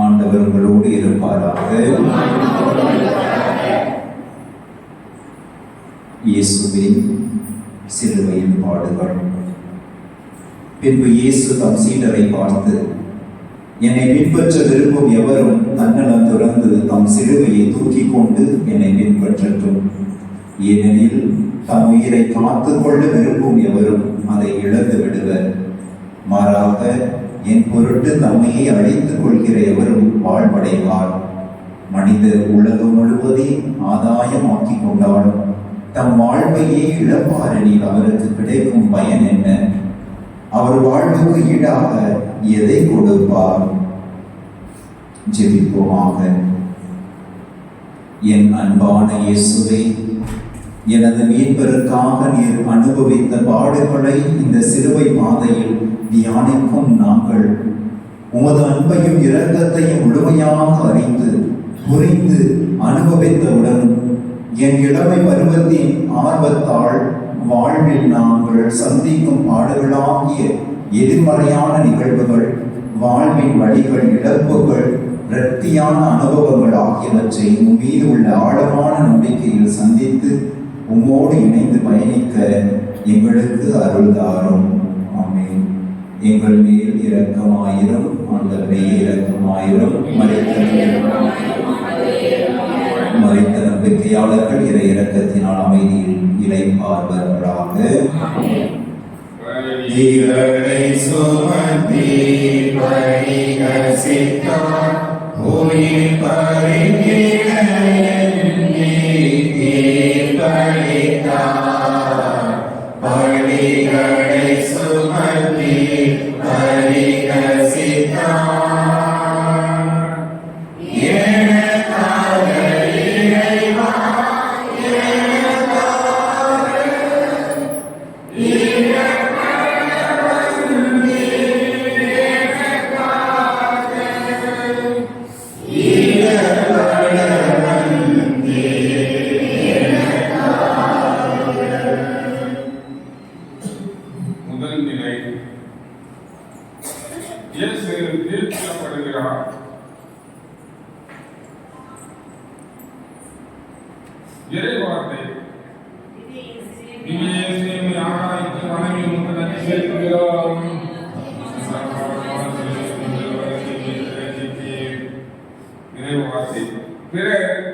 ஆண்டவர் உங்களோடு இருப்பாராக. இயேசுவின் சிலுவையின் பாடுகள். பின்பு இயேசு தம் சீடரை பார்த்து, என்னை பின்பற்ற விரும்பும் எவரும் தன்னலம் துறந்து தம் சிலுவையை தூக்கி கொண்டு என்னை பின்பற்றட்டும். ஏனெனில் தம் உயிரை காத்து கொள்ள விரும்பும் எவரும் அதை இழந்து விடுவர். மாறாக என் பொருட்டு தம்மையை அழித்துக் கொள்கிற எவரும் வாழ்வடைவார். மனிதர் உலகம் முழுவதையும் ஆதாயமாக்கி கொண்டாலும் தம் வாழ்வையே இழப்பாரெனில் அவருக்கு கிடைக்கும் பயன் என்ன? அவர் வாழ்வுக்கு ஈடாக எதை கொடுப்பார்? ஜெபிப்போமாக. என் அன்பான இயேசுவே, எனது மீட்பருக்காக நீர் அனுபவித்த பாடுகளை இந்த சிலுவை பாதையில் தியானிக்கும் நாங்கள் உமது அன்பையும் இரக்கத்தையும் முழுமையாக அறிந்து புரிந்து அனுபவித்தவுடன் என் இளமை பருவத்தின் ஆர்வத்தால் வாழ்வில் நாங்கள் சந்திக்கும் பாடுகளாகிய எதிர்மறையான நிகழ்வுகள், வாழ்வின் வழிகள், இழப்புகள், இரத்தியான அனுபவங்கள் ஆகியவற்றை உன் மீது உள்ள ஆழமான நம்பிக்கையில் சந்தித்து உம்மோடு இணைந்து பயணிக்க எங்களுக்கு அருள்தாரும். ஆமென். எங்கள் மேல் இரக்கமாயிரும். ஆண்டவரே இரக்கமாயிரும். மரித்த நம்பிக்கையாளர்கள் இறை இரக்கத்தினால் அமைதியில் இளைப்பார்வர்களாக.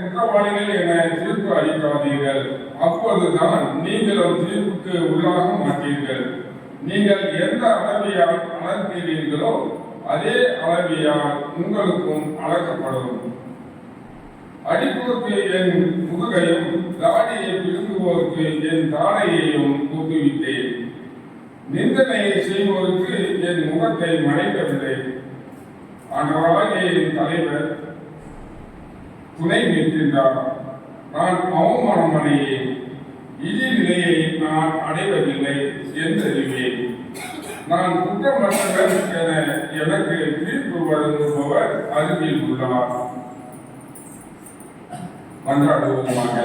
குற்றவாளிகள் என தீர்ப்பு அளிக்காதீர்கள், அப்போதுதான் நீங்களும் தீர்ப்புக்கு உள்ளாக மாட்டீர்கள். நீங்கள் எந்த அளவியால் அளக்கிறீர்களோ அதே அளவியால் உங்களுக்கும் அளக்கப்படும். அடிப்போருக்கு என் முதுகையும் தாடியை பிடுங்குவோருக்கு என் தாடையையும் ஊக்குவித்தேன். நிந்தனையை செய்வோருக்கு என் முகத்தை மறைக்கவில்லை. ஆண்டவராகிய என் தலைவர் துணை நிற்கின்றார். நான் அவமானம் அடையேன். இழி நிலையை நான் அடைவதில்லை என்றறிவேன். நான் குற்றமற்றவர் என எனக்கு தீர்ப்பு வழங்குபவர் அருகில் உள்ளார். மன்றாடுவோமாக.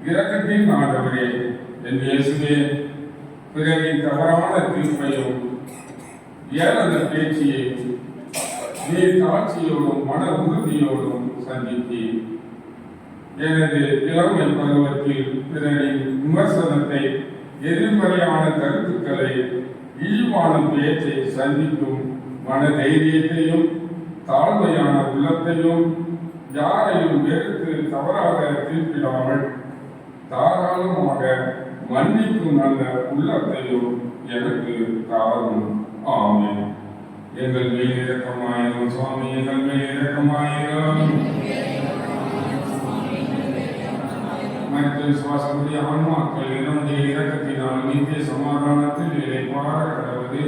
இரக்கத்தின் ஆண்டவரே, என் இயேசுவே, பிறரின் தவறான தீர்ப்பையும் ஏளன பேச்சையும் நீர் காட்சியோடும் மன உறுதியோடும் சந்தித்தேன். எனது இளமை பருவத்தில் பிறரின் விமர்சனத்தை, எதிர்மறையான கருத்துக்களை, இழிவான பேச்சை சந்திக்கும் மன தைரியத்தையும் தாழ்மையான உள்ளத்தையும், யாரையும் வெறுத்து தவறாக தீர்ப்பிடாமல் தாராளமாக மன்னிக்கும் நல்ல உள்ளத்தையும் எனக்கு தாரும். ஆமென். எங்கள் மேல் இரக்கமாயிரும் சுவாமி, எங்கள் மேல் இரக்கமாயிரும். மற்ற விசுவாசமுடைய ஆன்மாக்கள் என்னுடைய இரக்கத்தினால் நித்திய சமாதானத்தில் இளைப்பாற கடவுளே.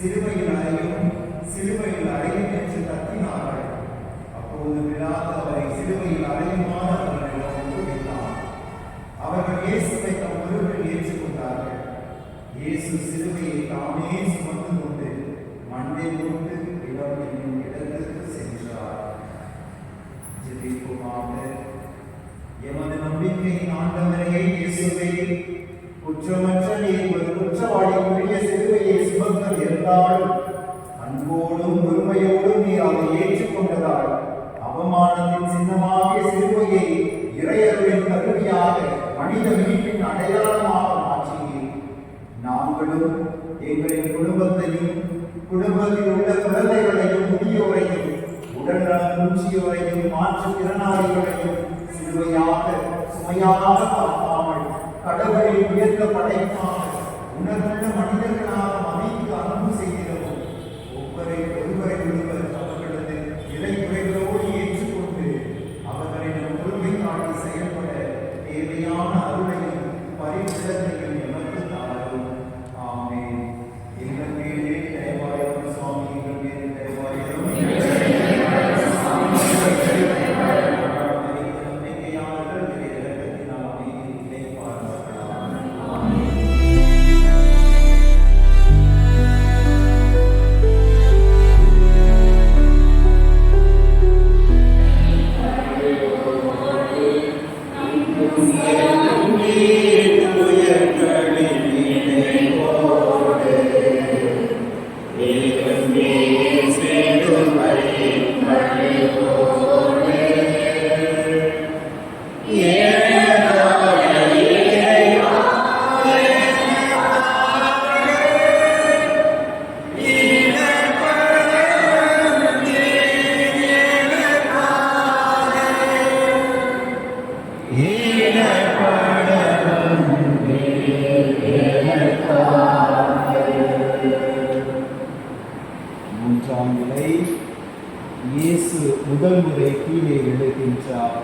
சிலுவையில் அறையும் சிலுவையில் அறையும் என்று கத்தினார்கள். அப்போது பிலாத்து அவரை சிலுவையில் அறையுமாறு அவர்களிடம் ஒப்புவித்தார். அவர்கள் இயேசுவை தம் பொறுப்பில் ஏற்றுக்கொண்டார்கள். இயேசு சிலுவையை தானே சுமந்து கொண்டு மண்ணை போட்டு இடம் என்னும் இடத்திற்கு சென்றார். ஜெபிப்போமாக. எமது நம்பிக்கையின் ஆண்டவரே இயேசுவே, குற்றமற்ற நீர் ஒரு குற்றவாளிக்குரிய சிலுவையை சுமக்க இருந்தால் அன்போடும் பொறுமையோடும் நீர் அதை ஏற்றுக்கொண்டதால் அவமானத்தின் சின்னமாகிய சிலுவையை இறையர்களின் கருவியாக மனித மீட்பின் அடையாளமாக மாற்றினீர். நாங்களும் எங்களின் குடும்பத்தையும் குடும்பத்தில் உள்ள குழந்தைகளையும் முதியோரையும் உடல்நலம் மூச்சியோரையும் மாற்றுத்திறனாளிகளையும் சிலுவையாக சுமையாக பார்க்காமல் கடவுளில் உயர்ந்த படைப்பாக உணர்வுள்ள மனிதர்களாக மதித்து அன்பு செய்கிறோம். ஒருவரை அவர்களது இறை குறைகளோடு ஏற்றுக்கொண்டு அவர்களிடம் பொறுமை காட்டி செயல்பட தேவையான அருளையும் பரிசுத்தையும் எமக்கு தாரும். ஆமென். எங்கள் மேலே தயவாயிரும் சுவாமி, எங்கள் மேலே தயவாயிரும். நம்பிக்கையாளர்கள் இரக்கத்தினால் அமைதியில் இளைப்பாறுவார்களாக. மூன்றாம் நிலை, இயேசு முதல் முறை கீழே எழுகின்றார்.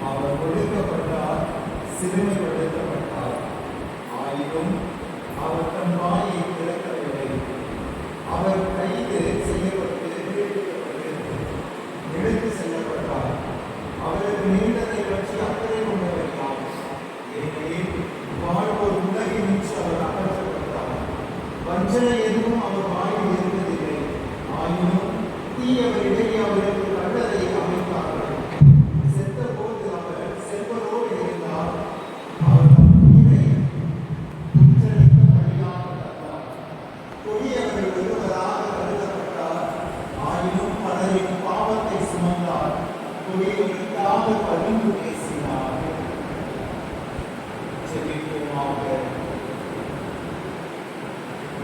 அவர் ஒடுக்கப்பட்டார், சிறுமைப்படுத்தப்பட்டார். ஆயினும் அவர் தன் வாயை திறக்கவில்லை. அவர் கைது செய்யப்பட்டு எடுத்து செல்லப்பட்டார். அவருக்கு நீண்டதை பற்றி அக்கறை கொண்டவர் யார்? ஏனெனில் வாழ்வோர் உலகை நின்று அவர் அகற்றப்பட்டார். வஞ்சனை எதுவும் அவர் வாயில் இருந்ததில்லை. ஆயினும் தீயவரிடையே அவருக்கு கல்லறை அமைத்தார்கள். செத்த போது அவர் செல்வரோடு இருந்தார். அவர் கொடியவர்கள் ஒருவராக கருதப்பட்டார். ஆயினும் பலரின் பாவத்தை சுமந்தார். கொடியவர்களுக்காக பரிந்து பேசினார். ஜெபிப்போமாக.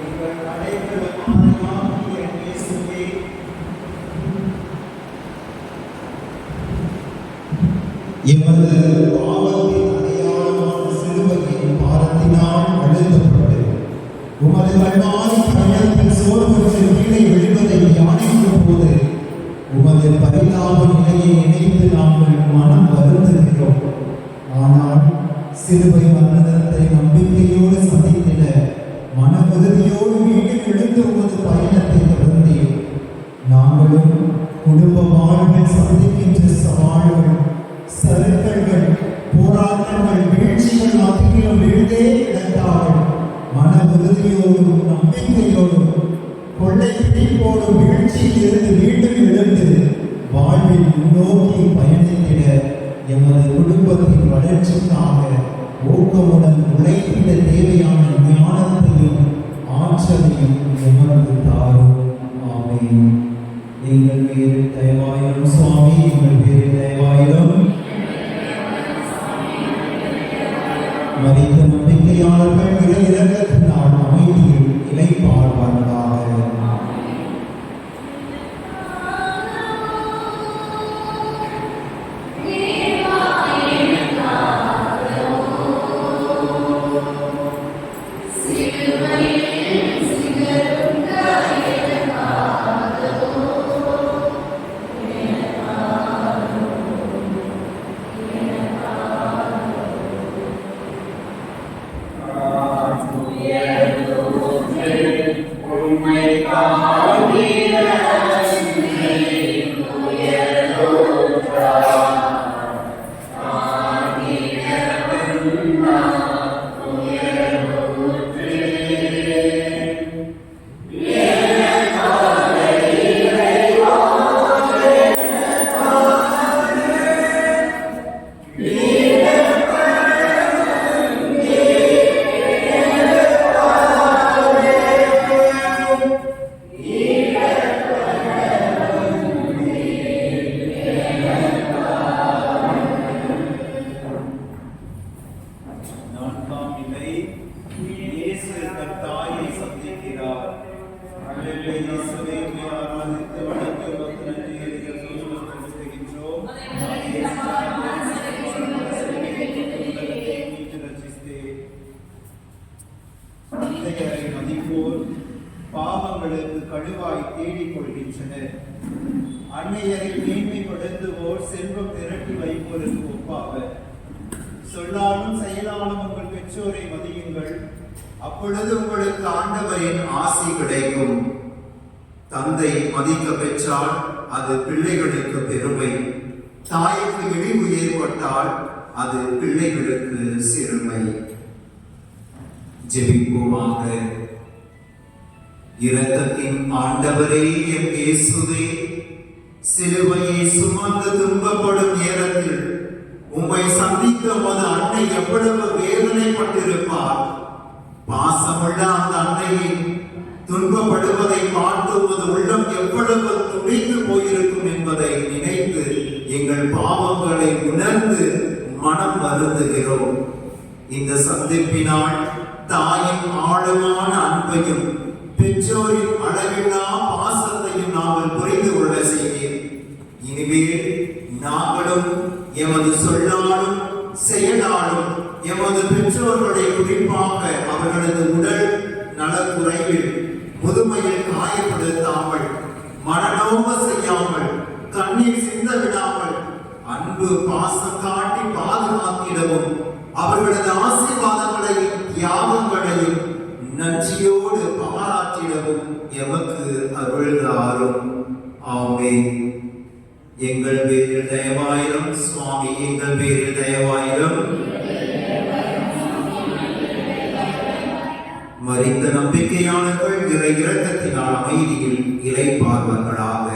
எங்கள் அனைவரும் ஆணையாகிய இயேசுவே, எமது பாவத்தின் அடையாளமான சிலுவையின் பாரத்தினால் அழுத்தப்பட்டு உமது கல்வாரி பயணத்தில் சோர்வற்று கீழே விழுவதை தியானிக்கும் போது உமது பரிதாப நிலையை நினைத்து நாங்கள் மனம் வருந்துகிறோம். ஆனால் சிலுவை மரணத்தை நம்பிக்கையோடு சந்தித்திட மன உறுதியோடு மீண்டும் எழுந்து உமது பயணத்தை தொடர்ந்தீர். நாங்களும் குடும்ப வாழ்வில் சந்திக்கின்ற சவால்கள், சறுக்கல்கள், போராட்டங்கள், வீழ்ச்சிகள் மத்தியிலும் விழுந்தே கிடந்தார்கள். மன உறுதியோடும் நம்பிக்கையோடும் கொள்ளை பிடிப்போடும் வீழ்ச்சியில் இருந்து மீண்டும் எழுந்து வாழ்வில் முன்னோக்கி பயணித்திட எமது குடும்பத்தின் வளர்ச்சிக்காக ஊக்கமுடன் உழைத்திட தேவையான ஞானத்தையும் ஆற்றலையும் எமக்கு தாரும். ஆமென். எங்கள் பேரு தயவாயிரம் சுவாமி, எங்கள் பேரு தயவாயிரம். மரித்த நம்பிக்கையாளர்கள் இறை இரக்கத்தினால் அமைதியில் இளைப்பாறுவார்களாக. அன்னையரை மேன்மைப்படுத்துவோர் செல்வம் திரட்டி வைப்போருக்கு ஒப்பாவர். சொல்லாலும் செயலாலும் உங்கள் பெற்றோரை மதியுங்கள், அப்பொழுது உங்களுக்கு ஆண்டவரின் ஆசி கிடைக்கும். தந்தை மதிக்க பெற்றால் அது பிள்ளைகளுக்கு பெருமை, தாய்க்கு இழிவு ஏற்பட்டால் அது பிள்ளைகளுக்கு சிறுமை. ஜெபிப்போமாக. இரக்கத்தின் ஆண்டவரே எம் இயேசுவே, சிலுவையை சுமந்து துன்பப்படும் நேரத்தில் உம்மை சந்தித்த உமது அன்னை எவ்வளவு வேதனைப்பட்டிருப்பார். பாசமுள்ள அந்த அன்னையை துன்பப்படுவதை பார்த்து உமது உள்ளம் எவ்வளவு துடித்து போயிருக்கும் என்பதை நினைத்து எங்கள் பாவங்களை உணர்ந்து மனம் வருந்துகிறோம். இந்த சந்திப்பினால் தாயின் ஆழமான அன்பையும் பெற்றோரின் அளவில்லா பாசத்தையும் நாங்கள் புரிந்து கொள்ள செய்தேன். இனிமேல் நாங்களும் எமது சொல்லாலும் செயலாலும் எமது பெற்றோர்களை குறிப்பாக அவர்களது உடல் நலக்குறைவில் முதுமையில் காயப்படுத்தாமல், மனநோக செய்யாமல், கண்ணீர் சிந்த விடாமல் அன்பு பாசம் காட்டி பாதுகாத்திடவும் அவர்களது ஆசீர்வாதங்களையும் தியாகங்களையும் நன்றியோடு பாராட்டிடவும் எமக்கு அருள்தாரும். ஆமென். எங்கள் பேரில் தயவாயிரும் சுவாமி, எங்கள் பேரில் தயவாயிரும். மரித்த நம்பிக்கையாளர்கள் இறை இரக்கத்தினால் அமைதியில் இளைப்பார்வர்களாக.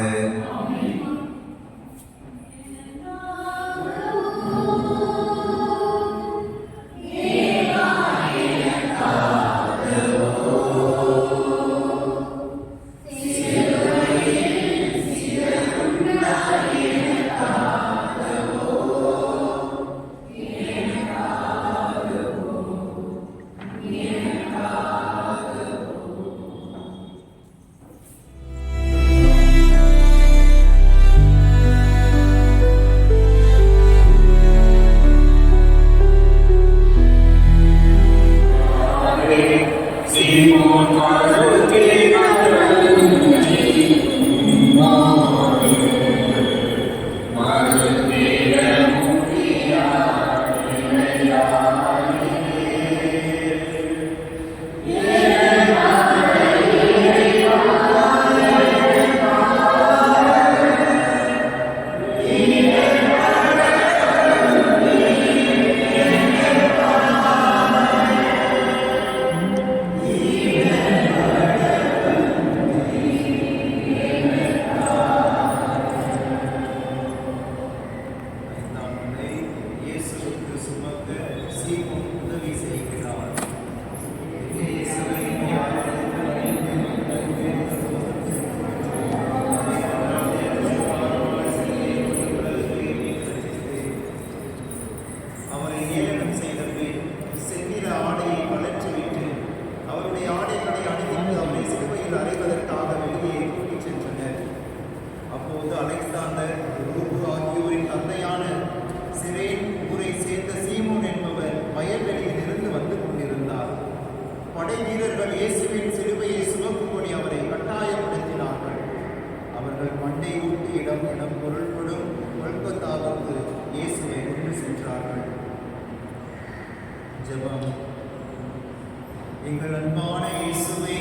எங்கள் அன்பான இயேசுவே,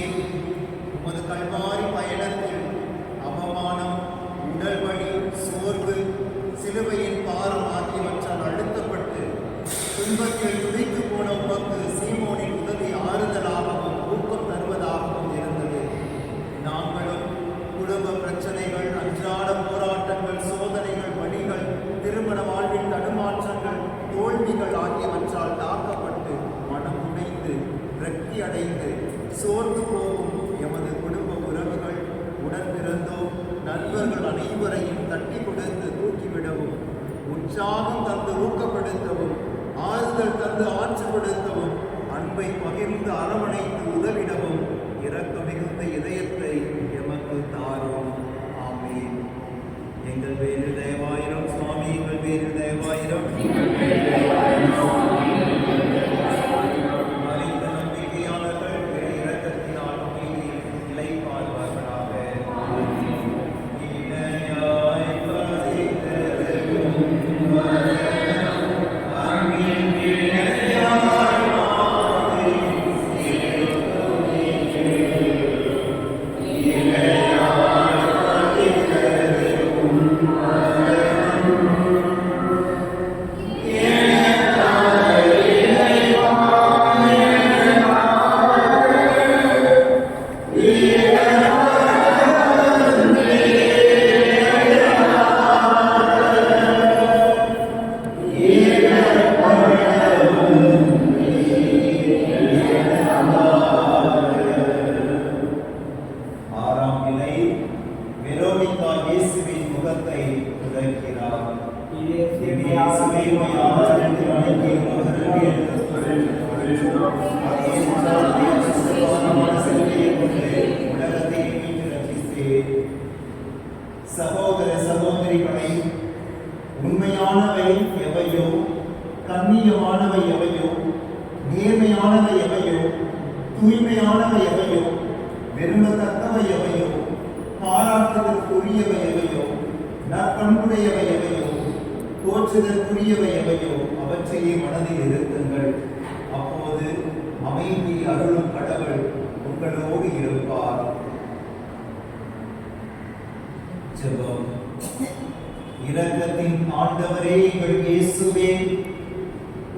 உமது கல்வாரி பயணத்தில் அவமானம், உடல் வலி, சோர்வு, சிலுவையின் பாரம் ஆகியவற்றால் அழுத்தப்பட்டு துன்பத்தில் துடித்து போன உமக்கு சீமோனின் உதவி ஆறுதலாகவும் ஊக்கம் தருவதாகவும் இருந்தது. நாங்களும் குடும்ப பிரச்சனைகள், அன்றாட போராட்டங்கள், சோதனைகள், வழிகள், திருமண வாழ்வின் தடுமாற்றங்கள், தோல்விகள் ஆகியவற்றால் தாக்கப்பட்டு மனம் உடைந்து விரக்தி அடைந்து சோர்ந்து போகும் எமது குடும்ப உறவுகள், உடன் பிறந்தோர், நண்பர்கள் அனைவரையும் தட்டி கொடுத்து தூக்கிவிடவும், உற்சாகம் தந்து ஊக்கப்படுத்தவும், ஆறுதல் தந்து ஆற்றுப்படுத்தவும், அன்பை பகிர்ந்து அரவணைத்து உதவிடவும் இரக்க மிகுந்த இதயத்தை எமக்கு தாரும். ஆமென். எங்கள் பேரில் தயவாயிரம் சுவாமி, எங்கள் பேரில் தயவாயிரம். இரக்கத்தினால் அமைதியில் இளைப்பாறுவார்களாக. முகத்தை துடைக்கிறார். இயேசுவே, இயேசுவே, உம்மை ஆராதித்து வணங்கி உமக்கு உலகத்தை மீட்டு ரட்சித்தீர். சகோதர சகோதரிகளை, உண்மையானவை எவையோ, கண்ணியமானவை எவையோ, நேர்மையானவை எவையோ, தூய்மையானவை எவையோ, விரும்பத்தக்கவை எவையோ, பாராட்டுதற்குரியவை எவையோ, நற்பண்புடையவை எவையோ, போற்றுதற்குரியவை எவையோ, அவற்றையே மனதில் இருத்துங்கள். அப்போது அமைதி அருளும் கடவுள் உங்களோடு இருப்பார். ஜெபம். இரக்கத்தின் ஆண்டவரே எங்கள் இயேசுவே,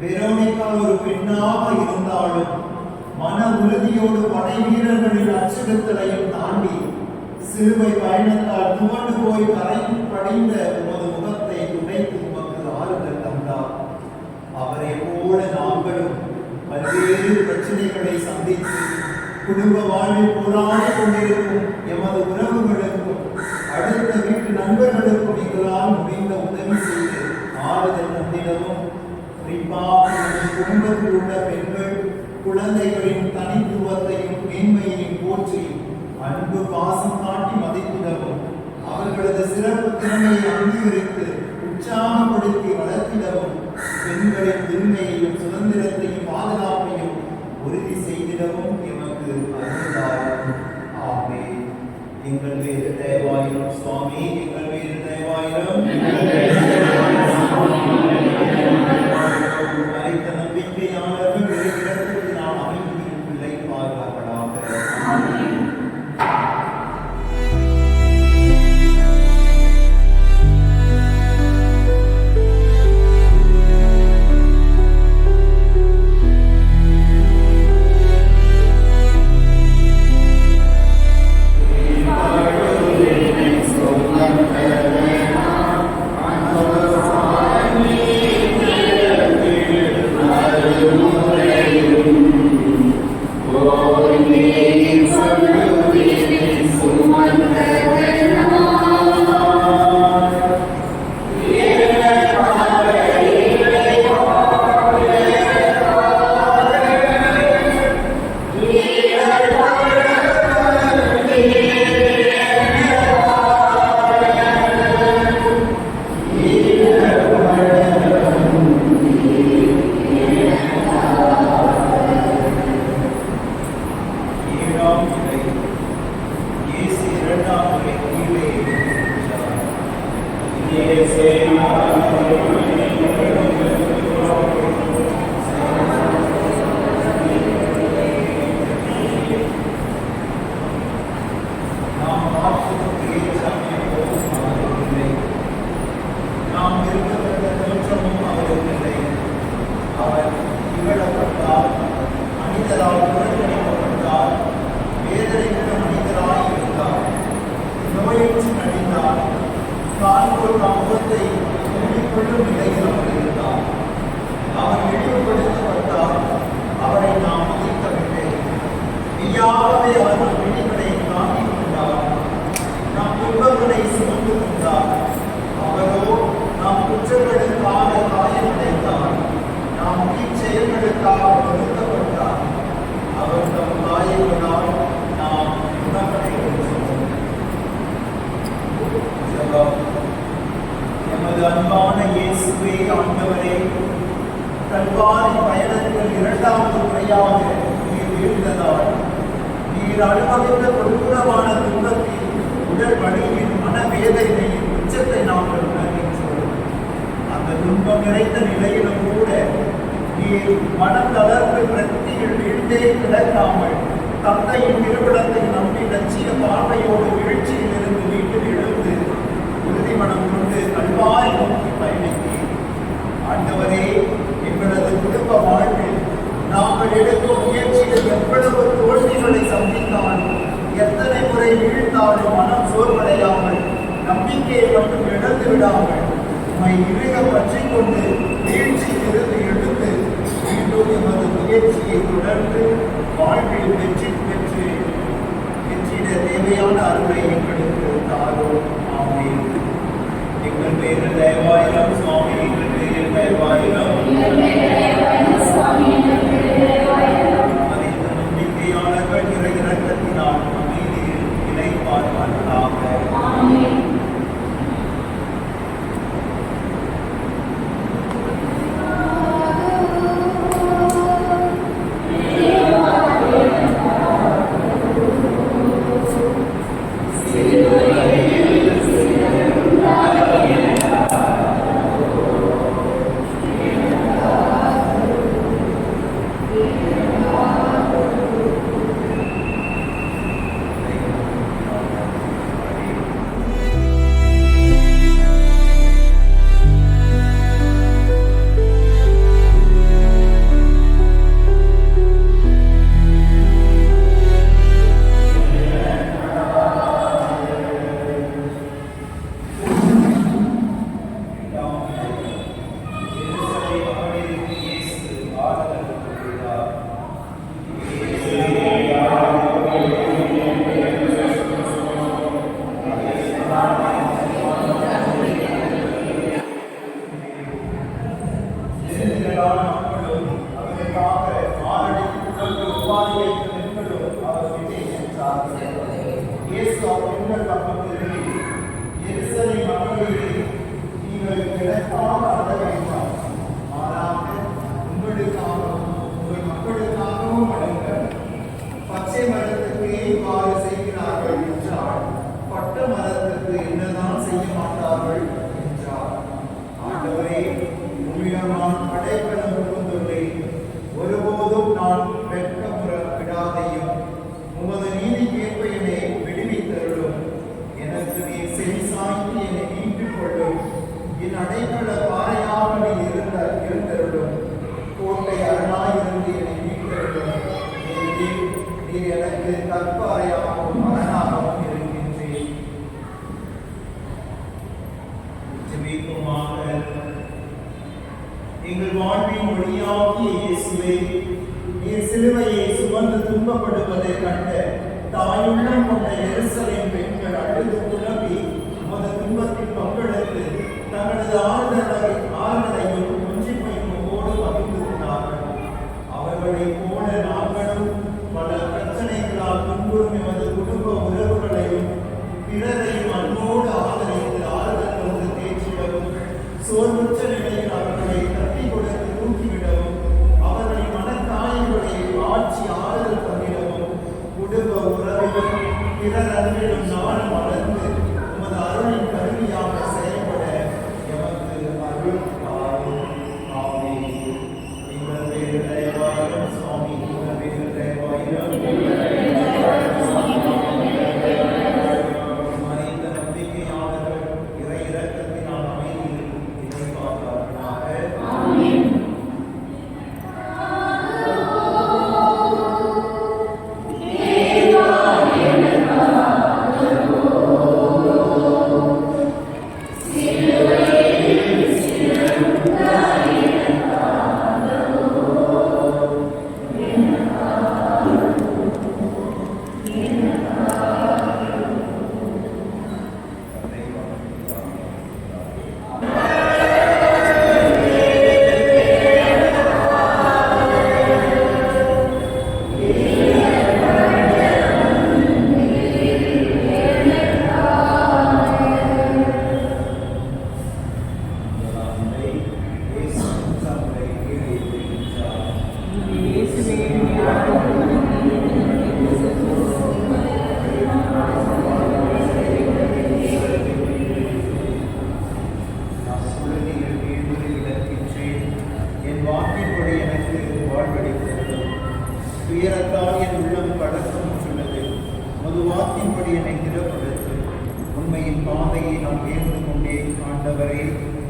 வெரோனிகா ஒரு பெண்ணாக இருந்தாலும் மன உறுதியோடு படை வீரர்களின் அச்சுறுத்தலையும் தாண்டி சிலுவை பயணத்தால் துவண்டு போய் கரையும் படைந்த உமது முகத்தை துடைத்து உமக்கு ஆறுதல் தந்தார். அவரை போல நாங்களும் பல்வேறு பிரச்சனைகளை சந்தித்து குடும்ப வாழ்வில் போராடி கொண்டிருக்கும் எமது உறவுகளுக்கும் அடுத்த வீட்டு நண்பர்களுக்கும் எங்களால் முடிந்த உதவி செய்து ஆறுதல் தந்திடவும், குறிப்பாக குடும்பத்தில் உள்ள பெண்கள் குழந்தைகளின் தனித்துவத்தையும் மேன்மையையும் போற்றி அன்பு பாசம் காட்டி மதிப்பிடவும், அவர்களது சிறப்பு திறமையை அங்கீகரித்து உற்சாகப்படுத்தி வளர்த்திடவும், பெண்களின் உரிமையையும் சுதந்திரத்தையும் பாதுகாப்பையும் உறுதி செய்திடவும் எமக்கு அருள்தாரும். ஆமென். எங்கள் மீது தயவாயிரும் சுவாமி, எங்கள் மீது தயவாயிரும். மறைத்த நம்பிக்கையாளர்கள் இடத்தினால் அமைதியின் பிள்ளை பாதுகாப்பதாக. எமது அன்பான இயேசுவே ஆண்டவரே, கல்வாரி பயணத்தில் இரண்டாவது முறையாக நீர் வீழ்ந்ததால் நீர் அனுபவித்த கொடூரமான துன்பத்தில் உடல் வலியின் மனவேதனையின் உச்சத்தை நாங்கள் உணர்கின்றோம். அந்த துன்பம் நிறைந்த நிலையிலும் கூட நீர் மனம் தளர்ந்து பிரக்தியில் வீழ்ந்தே கிடக்காமல் தந்தையின் திருவிழத்தை நம்பி லட்சிய பார்வையோடு வீழ்ச்சியில் இருந்து வீட்டில் எழுந்து உறுதிமனம் கொண்டு கல்வாரி நோக்கி பயணித்தீர். ஆண்டவரே, எங்களது குடும்ப வாழ்வில் நாங்கள் எடுக்கும் முயற்சியில் எவ்வளவு தோல்விகளை சந்தித்தாலும், எத்தனை முறை வீழ்ந்தாலும் மனம் சோர்வடையாமல், நம்பிக்கையை மட்டும் இழந்து விடாமல், உம்மை இறுக பற்றிக் கொண்டு வீழ்ச்சியிலிருந்து எழுந்து மீண்டும் எமது முயற்சியை தொடர்ந்து வாழ்வில் வெற்றி பெற்று வெற்றிட தேவையான அருளை எங்களுக்கு தாரும். ஆமென். பேரில் தயவாயிரம் சுவாமி, எங்கள் பேரில் தயவாயிரம். அனைத்து நம்பிக்கையாளர்கள் இறை இரக்கத்தினால் அமைதியில் இளைப்பாறுவார்களாக. பச்சை மரத்துக்கு இவ்வாறு செய்கிறார்கள் என்றார், பட்ட மரத்துக்கு என்னதான் செய்ய மாட்டார்கள் என்றார். ஆண்டவரே, உம்மிடம் நான் அடைக்கலம் புகுந்துள்ளேன். ஒருபோதும் நான் வெட்கமுற விடாதையும் உமது நீதிக்கேற்ப என்னை விடுவித்தருளும். எனக்கு நீ செவிசாய்த்து என்னை மீட்டுக் கொள்ளும். என் அடைக்கல பாறையாக நீ இருந்தருளும். கோட்டை அரணாயிருந்து என்னை மீட்டருளும். நீ எனக்கு கற்பாறையாகவும் அரணாகவும் இருக்கின்றேன். ஜெபிக்குமாக. எங்கள் வாழ்வின் ஒளியாகிய இயேசுவே, நீர் சிலுவையை சுமந்து துன்பப்படுவதை கண்ட தாயுள்ளம் கொண்ட எருசலேம் பெண்கள் அழுது புலம்பி உமது துன்பத்தில் பங்கெடுத்து தங்களது ஆறுதலையும் கொஞ்சிப்பையும் மகிழ்ந்திருந்தார்கள். அவர்களைப் போல நாங்களும் பல பிரச்சனைகளால் துன்புறும் எமது குடும்ப உறவுகளையும் பிறரையும் அன்போடு ஆதரித்து ஆறுதல் கொண்டு தேற்றிடவும், சோர்வுற்ற நிலையில் அவர்களை தட்டி கொடுத்து தூக்கிவிடவும், அவர்களின் மனக்காயங்களை ஆட்சி ஆறுதல் பண்ணிடவும், குடும்ப உறவிலும் பிறர் அன்பிலும் நானும் வளர்ந்து உமது அருளின் கருவியாக செயல்பட எமக்கு அருள் தாரும். ஆமென். எங்கள் பேரில் தயவாயிரம் சுவாமி, எங்கள் பேரில் தயவாயிரம். அனைத்து நம்பிக்கையாளர்கள் இறை இரக்கத்தினால் அமைதியில் இளைப்பாறுவார்களாக. துயரத்தால் என் உள்ளம் கடக்கமுற்றுள்ளது. உமது வாக்கின்படி என்னை திடப்படுத்து. உண்மையின் பாதையை நான் தேர்ந்து கொண்டேன். ஆண்டவரே,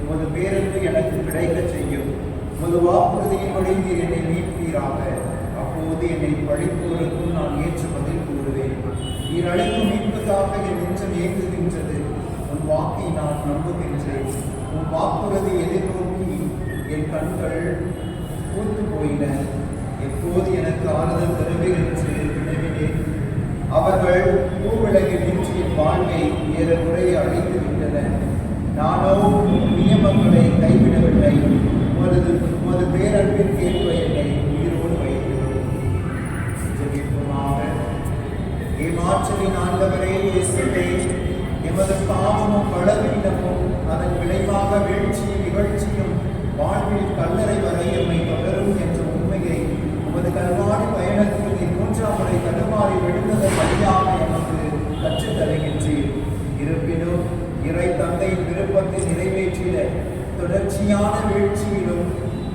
உமது பேரன்பு எனக்கு கிடைக்கச் செய்யும். உமது வாக்குறுதியின்படி நீர் என்னை மீட்பீராக. அப்போது என்னை பழிப்போருக்கும் நான் ஏற்ற பதில் கூறுவேன். நீர் அளிக்கும் மீட்புக்காக என் நெஞ்சம் ஏங்குகின்றது. உன் வாக்கை நான் நம்புகின்றேன். உன் வாக்குறுதி எதிர்நோக்கி என் கண்கள் பூத்து போயின. எப்போது எனக்கு ஆறுதல் தருவேன் என்று வினவினேன். அவர்கள் பூவிலகில் நின்று என் வாழ்வை ஏறக்குறைய அழித்து விட்டனர். நானோ உம் நியமங்களை கைவிடவில்லை. உமது பேரன்பிற்கேற்ப என்னை உயிரோடு வைத்தீர். ஜெபிப்போமாக. ஏமாற்றலின் ஆண்டவரே இயேசுவே, எமது பாவமும் பலவீனமும் அதன் விளைவாக வீழ்ச்சியும் நிகழ்ச்சியும் வாழ்வில் கல்லறை வரை எம்மை தொடரும் என்ற உண்மையை உமது கல்வாரி பயணத்தில் நீ 3ஆம் முறை தடுமாறி விழுந்ததை வழியாக எமக்கு கற்றுத் தருகின்றீர். இருப்பினும் இறை தந்தையின் விருப்பத்தை நிறைவேற்றிட தொடர்ச்சியான வீழ்ச்சியிலும்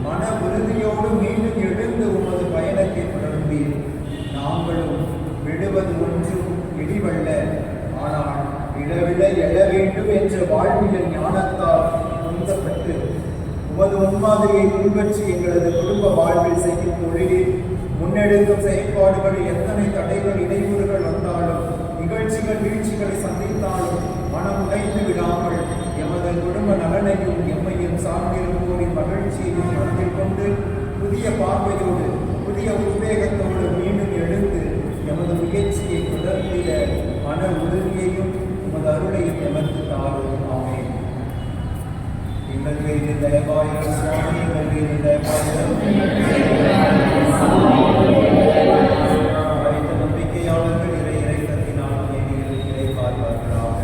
மன உறுதியோடு மீண்டும் எழுந்து உமது பயணத்தை தொடர்ந்தீர். நாங்களும் விடுவது ஒன்றும் இடிவல்ல, ஆனால் விழவிழ எழ வேண்டும் என்ற வாழ்வியல் ஞானத்தால் உந்தப்பட்டு உமது முன்மாதிரியை பின்பற்றி எங்களது குடும்ப வாழ்வில் செய்யும் தொழிலில் முன்னெடுக்கும் செயற்பாடுகளில் எத்தனை தடைகள் இடையூறுகள் வந்தாலும் நிகழ்ச்சிகள் வீழ்ச்சிகளை சந்தித்தாலும் மனம் உடைந்து விடாமல் எமது குடும்ப நலனையும் எம்மையும் சார்ந்திருப்போரின் மகிழ்ச்சியையும் மனதில் கொண்டு புதிய பார்வையோடு புதிய உத்வேகத்தோடு மீண்டும் எழுந்து எமது முயற்சியை தொடர்ந்திட மன உறுதியையும் உமது அருளையும் எமக்கு தாரும். ஆமென். எங்கள் மீது தயவாயிரும் சுவாமி, எங்கள் மீது தயவாயிரும். மரித்த நம்பிக்கையாளர்கள் இறை இறைத்தத்தினால் அமைதியில் இறைப்பார்ப்பார்களாக.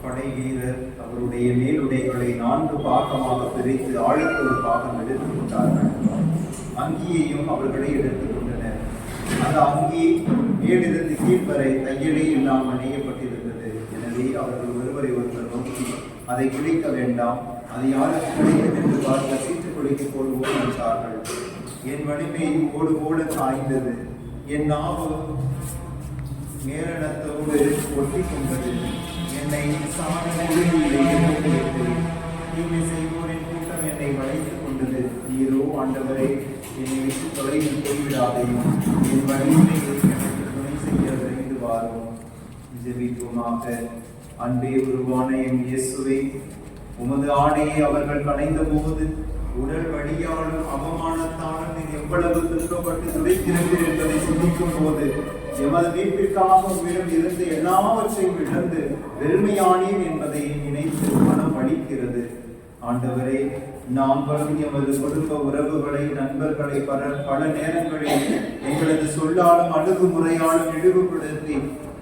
படை வீரர் அவருடைய மேலுடைகளை 4 பாகமாக பிரித்து ஆளுக்கு ஒரு பாகம் எடுத்துக் கொண்டார்கள். அங்கியையும் அவர்களை எடுத்துக் கொண்டனர். அந்த அங்கி மேலிருந்து கீழ் வரை தையலே இல்லாமல் நெய்யப்பட்டிருந்தது. எனவே அவர்கள் ஒருவரை ஒருவர் நோக்கி, அதை குளிக்க வேண்டாம், அது யாருக்கு கிடைக்கும் என்று பார்க்க சீட்டு குளிக்கு போடுவோம் என்றார்கள். என் வலிமை ஓடு ஓட காய்ந்தது, என் நாவு மேலனத்தோடு ஒட்டி கொண்டது. என்னை தீமை செய்வோரின் கூட்டம் என்னை வளைத்துக் கொண்டது. நீரோ ஆண்டவரே, என்னை விட்டு தொலைவில் போய்விடாதையும் என் வலிமையை எனக்கு துணை செய்ய விரைந்து வாரும். ஜெபிப்போமாக. அன்பே உருவான என் இயேசுவே, உமது ஆணையை அவர்கள் களைந்த போது உடல் வழியாலும் அவமானத்தாலும் நீர் எவ்வளவு துன்பப்பட்டு துடைத்திருந்தீர் என்பதை சிந்திக்கும் போது எமது மீட்பிற்காக உம்மிடம் இருந்து எல்லாவற்றையும் இழந்து வெறுமையானேன் என்பதை நினைத்து மனம் வலிக்கிறது. ஆண்டவரே, நாங்களும் எமது குடும்ப உறவுகளை, நண்பர்களை பல நேரங்களில் எங்களது சொல்லாலும் அணுகுமுறையாலும் இழிவுபடுத்தி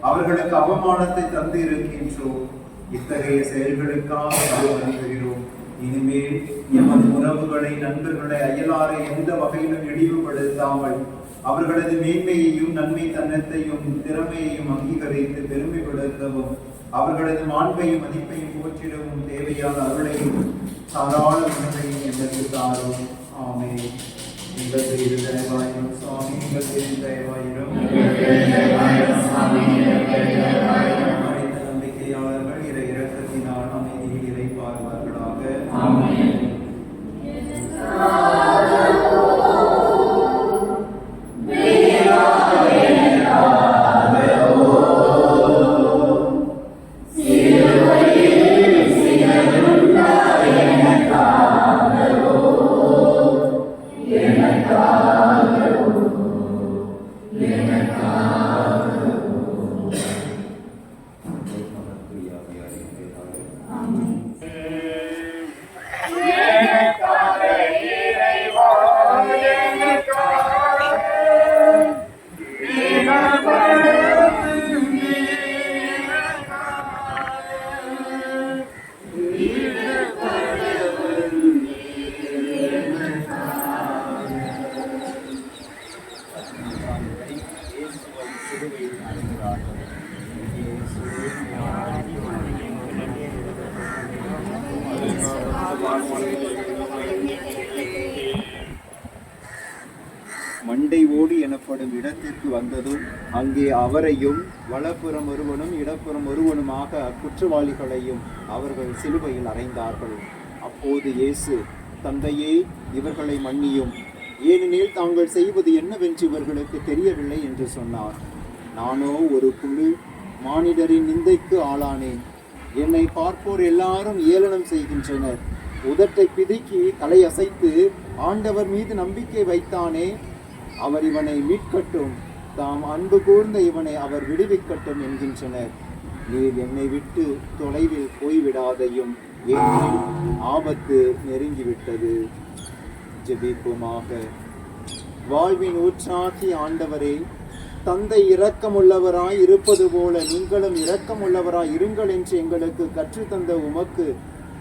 அவர்களுக்கு அவமானத்தை தந்து இருக்கின்றோம். இத்தகைய செயல்களுக்காக வருகிறோம். இனிமேல் எமது உறவுகளை, நண்பர்களை, அயலாரை எந்த வகையிலும் இழிவுபடுத்தாமல் அவர்களது மேன்மையையும் நன்மை தன்னத்தையும் திறமையையும் அங்கீகரித்து பெருமைப்படுத்தவும் அவர்களது மாண்பையும் மதிப்பையும் போற்றிடவும் தேவையான அருளையும் தாராள உணவையும் எங்களுக்கு தாரும். ஆமென். எங்கள் பேரு தயவாயிரும் சுவாமி, எங்கள் பேரு தயவாயிரும். மனித நம்பிக்கையாளர்கள் இறை இரக்கத்தினால் அமைதியில் இறைப்பார்வார்களாக. ஆமென். Be சிலுவையில் அறைகிறார்கள். இயேசுவே, மண்டை ஓடு எனப்படும் இடத்திற்கு வந்ததும் அங்கே அவரையும் வலப்புறம் ஒருவனும் இடப்புறம் ஒருவனுமாக குற்றவாளிகளையும் அவர்கள் சிலுவையில் அறைந்தார்கள். அப்போது இயேசு, தந்தையே, இவர்களை மன்னியும், ஏனெனில் தாங்கள் செய்வது என்னவென்று இவர்களுக்கு தெரியவில்லை என்று சொன்னார். நானோ ஒரு குழு மானிடரின் நிந்தைக்கு ஆளானேன். என்னை பார்ப்போர் எல்லாரும் ஏளனம் செய்கின்றனர். உதட்டை பிதுக்கி தலையசைத்து ஆண்டவர் மீது நம்பிக்கை வைத்தானே, அவர் இவனை மீட்கட்டும், தாம் அன்பு கூர்ந்த இவனை அவர் விடுவிக்கட்டும் என்கின்றனர். நீர் என்னை விட்டு தொலைவில் போய்விடாதையும், ஏனெனில் ஆபத்து நெருங்கிவிட்டது. ஜெபிப்போமாக. வாழ்வின் ஊற்றாகி ஆண்டவரே, தந்தை இரக்கமுள்ளவராய் இருப்பது போல நீங்களும் இரக்கமுள்ளவராய் இருங்கள் என்று எங்களுக்கு கற்றுத்தந்த உமக்கு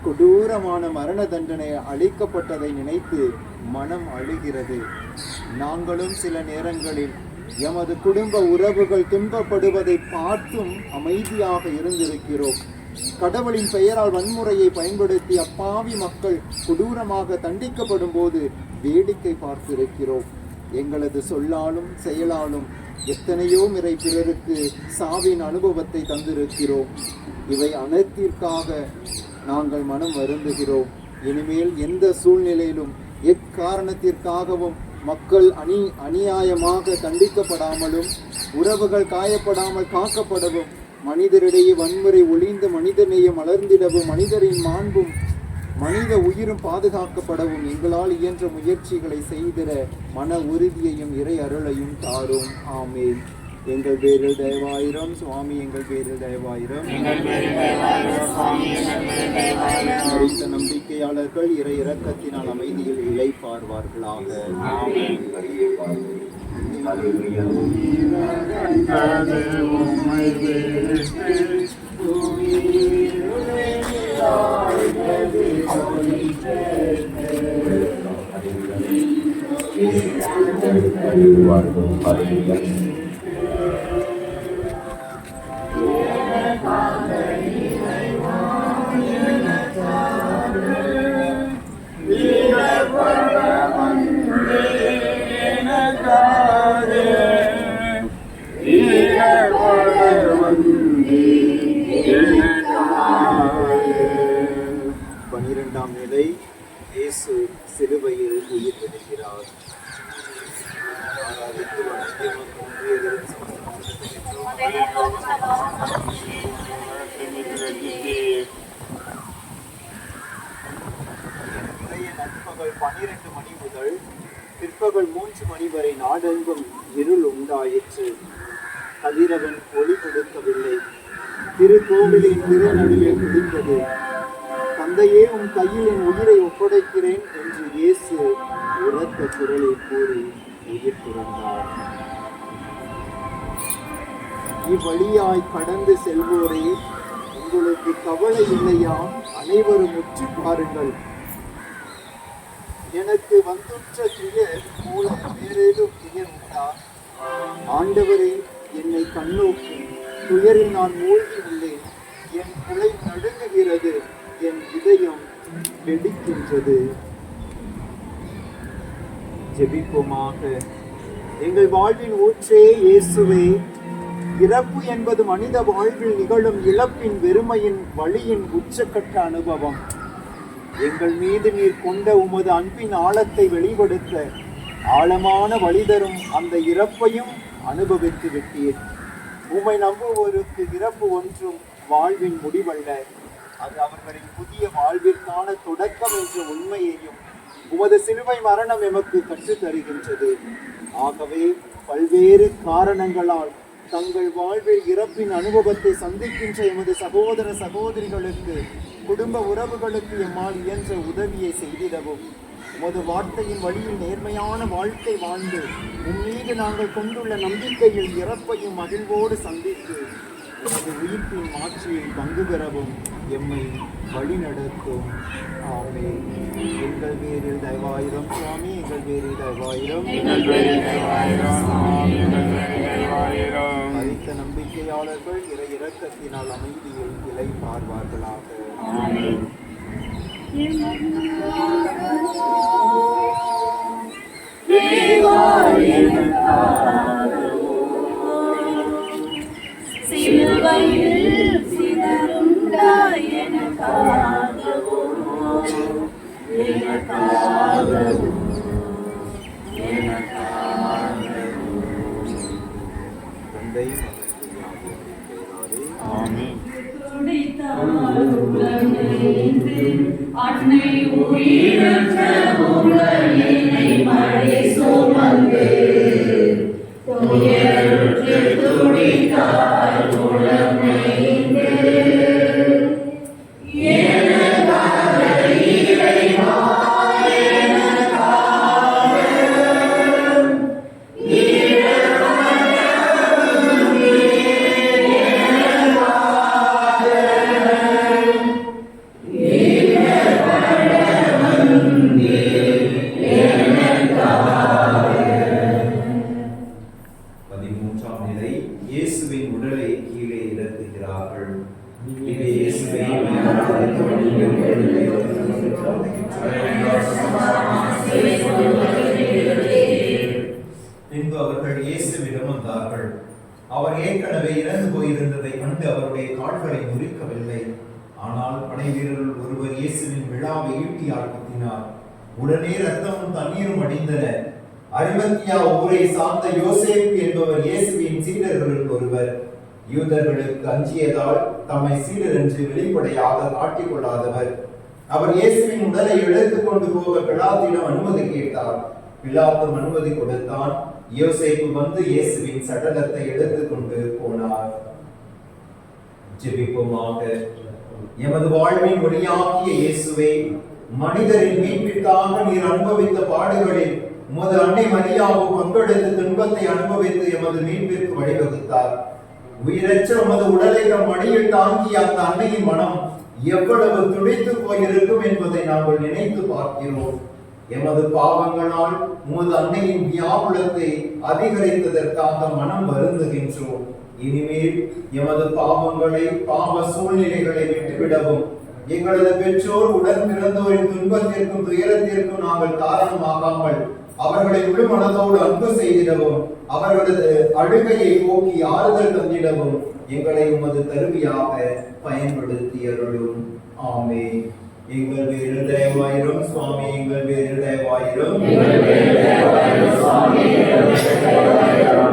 கொடூரமான மரண தண்டனை அளிக்கப்பட்டதை நினைத்து மனம் அழுகிறது. நாங்களும் சில நேரங்களில் எமது குடும்ப உறவுகள் துன்பப்படுவதை பார்த்தும் அமைதியாக இருந்திருக்கிறோம். கடவுளின் பெயரால் வன்முறையை பயன்படுத்தி அப்பாவி மக்கள் கொடூரமாக தண்டிக்கப்படும் போது வேடிக்கை பார்த்திருக்கிறோம். எங்களது சொல்லாலும் செயலாலும் எத்தனையோ முறை பிறருக்கு சாவின் அனுபவத்தை தந்திருக்கிறோம். இவை அனைத்திற்காக நாங்கள் மனம் வருந்துகிறோம். இனிமேல் எந்த சூழ்நிலையிலும் எக்காரணத்திற்காகவும் மக்கள் அநியாயமாக தண்டிக்கப்படாமலும் உறவுகள் காயப்படாமல் காக்கப்படவும், மனிதரிடையே வன்முறை ஒளிந்து மனிதநேயம் மலர்ந்திடவும், மனிதரின் மாண்பும் மனித உயிரும் பாதுகாக்கப்படவும் எங்களால் இயன்ற முயற்சிகளை செய்திட மன உறுதியையும் இறை அருளையும் தாரும். ஆமேன். எங்கள் பேரில் தயவாயிரம் சுவாமி, எங்கள் பேரில் தயவாயிரம். மரித்த நம்பிக்கையாளர்கள் இறை இரக்கத்தினால் அமைதியில் இளைப்பார்வார்களாக. பன்னிரண்டாம் நிலை. இயேசு சிலுவையில் உயிர் விடுகிறார். நண்பகல் 12 மணி முதல் பிற்பகல் 3 மணி வரை நாடெங்கும் இருள் உண்டாயிற்று. கதிரவன் ஒளி கொடுக்கவில்லை. திருக்கோவிலின் திருநடுவே குடித்தது. தந்தையே, உன் கையில் என் உயிரை ஒப்படைக்கிறேன் என்று இயேசு உரத்த குரலில் கூறி உயிர் துறந்தார். இவ்வழியாய் கடந்து செல்வோரே, உங்களுக்கு கவலை இல்லையா? அனைவரும் உற்று பாருங்கள். எனக்கு வந்துற்ற துயர் போல வேறேதும் துயர் உண்டா? ஆண்டவரே, என்னை கண்ணோக்கி, துயரில் நான் மூழ்கி உள்ளேன். என் குலை நடுங்குகிறது, என் இதயம் வெடிக்கின்றது. ஜெபிப்போமாக. எங்கள் வாழ்வின் ஊற்றே இயேசுவே, இறப்பு என்பது மனித வாழ்வில் நிகழும் இழப்பின், வெறுமையின், வலியின் உச்சக்கட்ட அனுபவம். எங்கள் மீது நீர் கொண்ட உமது அன்பின் ஆழத்தை வெளிப்படுத்த ஆழமான வழி தரும் அந்த இறப்பையும் அனுபவித்து விட்டீர். உம்மை நம்புவோருக்கு இறப்பு ஒன்றும் வாழ்வின் முடிவல்ல, அது அவர்களின் புதிய வாழ்விற்கான தொடக்கம் என்ற உண்மையையும் உமது சிலுவை மரணம் எமக்கு கற்றுத் தருகின்றது. ஆகவே பல்வேறு காரணங்களால் தங்கள் வாழ்வில் இறப்பின் அனுபவத்தை சந்திக்கின்ற எமது சகோதர சகோதரிகளுக்கு, குடும்ப உறவுகளுக்கு எம்மால் இயன்ற உதவியை செய்திடவும், உமது வார்த்தையின் வழியில் நேர்மையான வாழ்க்கை வாழ்ந்து உம்மீது நாங்கள் கொண்டுள்ள நம்பிக்கையில் இறப்பையும் மகிழ்வோடு சந்தித்து உமது உயிர்ப்பின் மாற்றியில் பங்கு பெறவும் எம்மை வழிநடத்தும். ஆமென். எங்கள் பேரில் தயவாயிரம் சுவாமி, எங்கள் பேரில் தயவாயிரம். நம்பிக்கையாளர்கள் இறை இரக்கத்தினால் அமைதியில் இளைப்பார்வார்களாக. சிலுவையில் சிதறுண்டாய் எனக்காகவும் தந்தை அன்னை உயிரற்ற உங்களினை மழை சுமந்து துயருற்று துடித்தார் உளமைந்து எனக்காக இறைவா இயேசுவின் உடலை கீழே இறக்குகிறார்கள். இது இயேசுவை பின்பு அவர்கள் இயேசுவிடம் வந்தார்கள். அவர் ஏற்கனவே இறந்து போயிருந்ததை கண்டு அவருடைய கால்களை முறிக்கவில்லை. ஆனால் படை வீரர்கள் ஒருவர் இயேசுவின் விழாவை ஈட்டியால் குத்தினார். உடனே ரத்தமும் தண்ணீரும் அடிந்தன. அரிமத்தியா ஊரை சார்ந்த யோசேப்பு என்பவர் இயேசுவின் சீடர்களுக்கு ஒருவர். யூதர்களுக்கு அஞ்சியதால் தம்மை சீடர் என்று வெளிப்படையாக காட்டிக் கொள்ளாதவர். அவர் இயேசுவின் உடலை எடுத்துக் கொண்டு போக பிலாத்திடம் அனுமதி கேட்டார். பிலாத்தும் அனுமதி கொடுத்தான். யோசேப்பு வந்து இயேசுவின் சடலத்தை எடுத்துக் கொண்டு போனார். ஜெபிப்போமாக. எமது வாழ்வின் ஒளியாகிய இயேசுவே, மனிதரின் மீட்பிற்காக நீர் அனுபவித்த பாடுகளில் உமது அன்னை மரியாவும் பங்கெடுத்து துன்பத்தை அனுபவித்து எமது மீட்பிற்கு வழிவகுத்தார். உயிரற்ற உமது உடலை நம் மடியில் தாங்கிய அந்த அன்னையின் மனம் எவ்வளவு துடித்து போயிருக்கும் என்பதை நாங்கள் நினைத்து பார்க்கிறோம். எமது பாவங்களால் உமது அன்னையின் வியாகுலத்தை அதிகரித்ததற்காக மனம் வருந்துகின்றோம். இனிமேல் எமது பாவங்களை, பாவ சூழ்நிலைகளை விட்டுவிடவும், எங்களது பெற்றோர் உடன் பிறந்தோரின் துன்பத்திற்கும் துயரத்திற்கும் நாங்கள் காரணமாகாமல் அவர்களை முழு மனதோடு அன்பு செய்திடவும், அவர்களது அழுகையை போக்கி ஆறுதல் தந்திடவும் எங்களை உமது கருவியாக பயன்படுத்தி அருளும். ஆமே. எங்கள் பேரில் தயவாயிரும் சுவாமி, எங்கள் பேரில் தயவாயிரும்.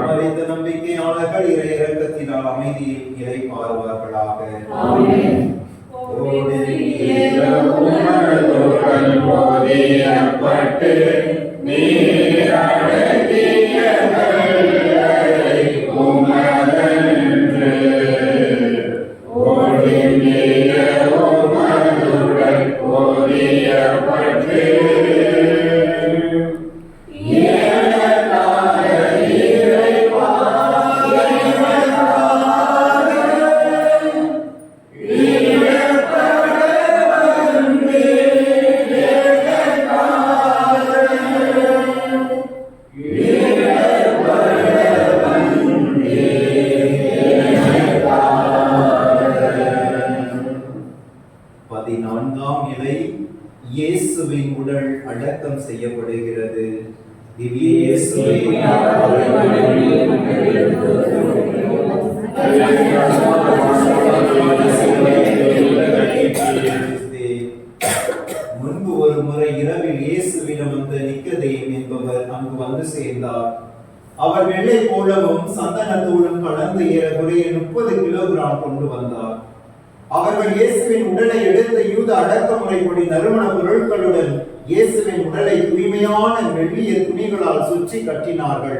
மரித்த நம்பிக்கையாளர்கள் இறை இரக்கத்தினால் அமைதியில் இளைப்பாறுவார்களாக. இயேசுவின் உடல் அடக்கம் செய்யப்படுகிறது. திவ்ய இயேசுவே, முன்பு ஒரு முறை இரவில் இயேசுவிடம் வந்த நிக்கதேம் என்பவர் அங்கு வந்து சேர்ந்தார். அவர் வெள்ளை போலவும் சந்தனத்தோடும் கலந்து ஏறக்குறைய 30 கிலோகிராம் கொண்டு வந்தார். அவர்கள் இயேசுவின் உடலை எடுத்த யூத அடக்குமுறைப்படி நறுமண பொருட்களுடன் இயேசுவின் உடலை தூய்மையான மெல்லிய துணிகளால் சுற்றி கட்டினார்கள்.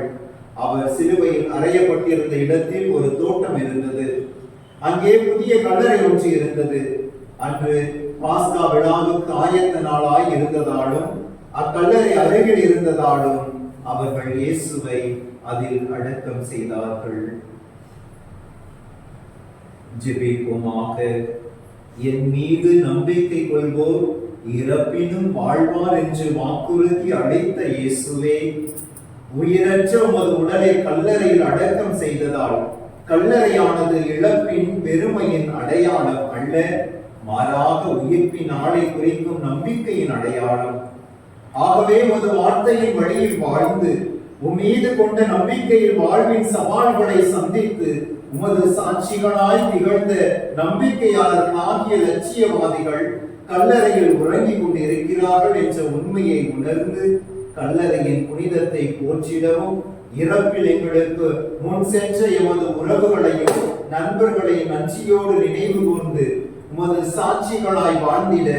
அவர் சிலுவையில் அறையப்பட்டிருந்த இடத்தில் ஒரு தோட்டம் இருந்தது. அங்கே புதிய கல்லறை ஒன்று இருந்தது. அன்று பாஸ்கா விழாவுக்கு ஆயத்த நாளாய் இருந்ததாலும் அக்கல்லறை அருகில் இருந்ததாலும் அவர்கள் இயேசுவை அதில் அடக்கம் செய்தார்கள். ஜெபிப்போமாக. என் மீது நம்பிக்கை கொள்வோர் இறப்பினும் வாழ்வார் என்று வாக்குறுதி அளித்த இயேசுவே, உயிரற்ற உமது உடலை கல்லறையில் அடக்கம் செய்ததால் கல்லறையானது இழப்பின் பெருமையின் அடையாளம் அல்ல, மாறாக உயிர்ப்பின் நாளை குறிக்கும் நம்பிக்கையின் அடையாளம். ஆகவே உமது வார்த்தையின் வழியில் வாழ்ந்து உம்மீது கொண்ட நம்பிக்கையில் வாழ்வின் சவால்களை சந்தித்து உமது சாட்சிகளாய் திகழ்ந்த நம்பிக்கையாளர்களாகிய லட்சியவாதிகள் கல்லறையில் உறங்கிக் கொண்டிருக்கிறார்கள் என்ற உண்மையை உணர்ந்து கல்லறையின் புனிதத்தை போற்றிடவும், இறப்பில் எங்களுக்கு முன் சென்ற எமது உறவுகளையும் நண்பர்களையும் நன்றியோடு நினைவு கூர்ந்து உமது சாட்சிகளாய் வாழ்ந்திட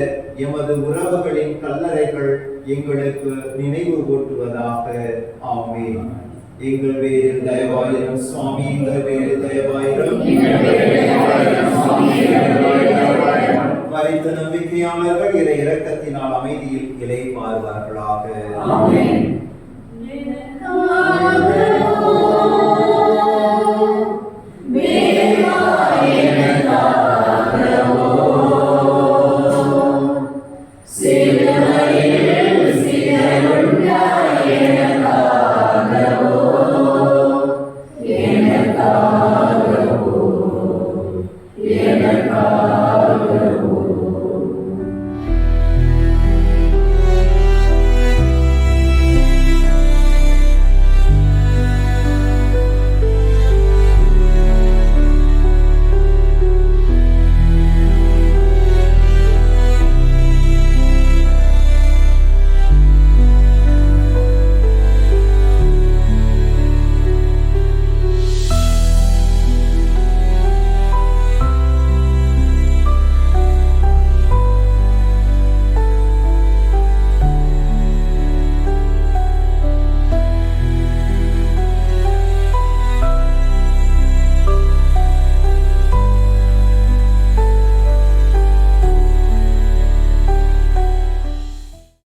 எமது உறவுகளின் கல்லறைகள் எங்களுக்கு நினைவு கூட்டுவதாக. ஆமென். எங்கள் பேரில் தயவாயிரும் சுவாமி, எங்கள் பேரில் தயவாயிரும். மரித்த நம்பிக்கையாளர்கள் இறை இரக்கத்தினால் அமைதியில் இளைப்பாறுவார்களாக. ஆமென்.